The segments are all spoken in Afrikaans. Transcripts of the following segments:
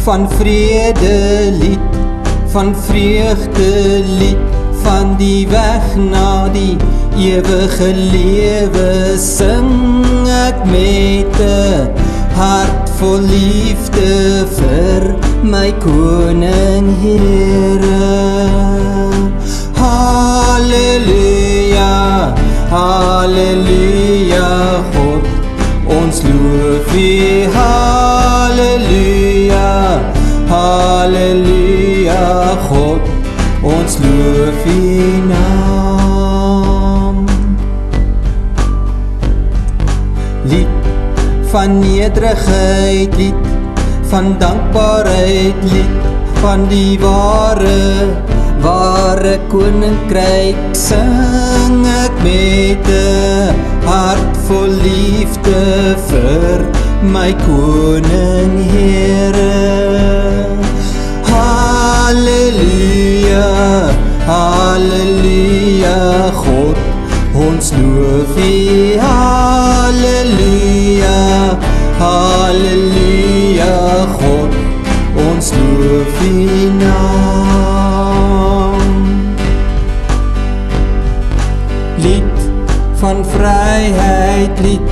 van vrede lied, van vreugde lied, van die weg na die ewige lewe sing ek met 'n hart vol liefde vir my koning Here. Halleluja, halleluja, God, ons loof U. Halleluja, halleluja, God, ons loof U naam. Lied van nederigheid, lied van dankbaarheid, lied van die ware koninkryk sing ek met 'n hart vol liefde vir my koning Here. Halleluja, halleluja, God, ons loof U. Halleluja, halleluja, God, ons loof U naam. Lied van vryheid, lied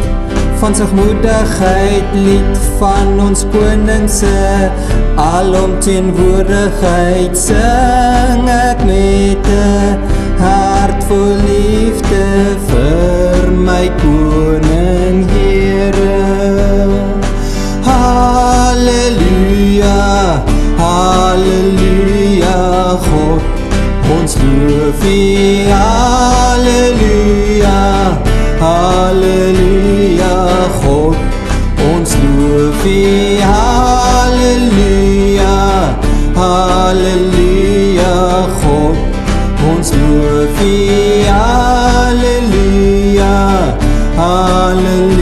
van sagmoedigheid, lied van ons koning se alomteenwoordigheid sing ek met 'n hart vol liefde vir my koning Here. Halleluja, halleluja, God, ons loof U. Halleluja, halleluja, God, ons loof U. Halleluja, halleluja, God, ons loof U. Halleluja, halleluja.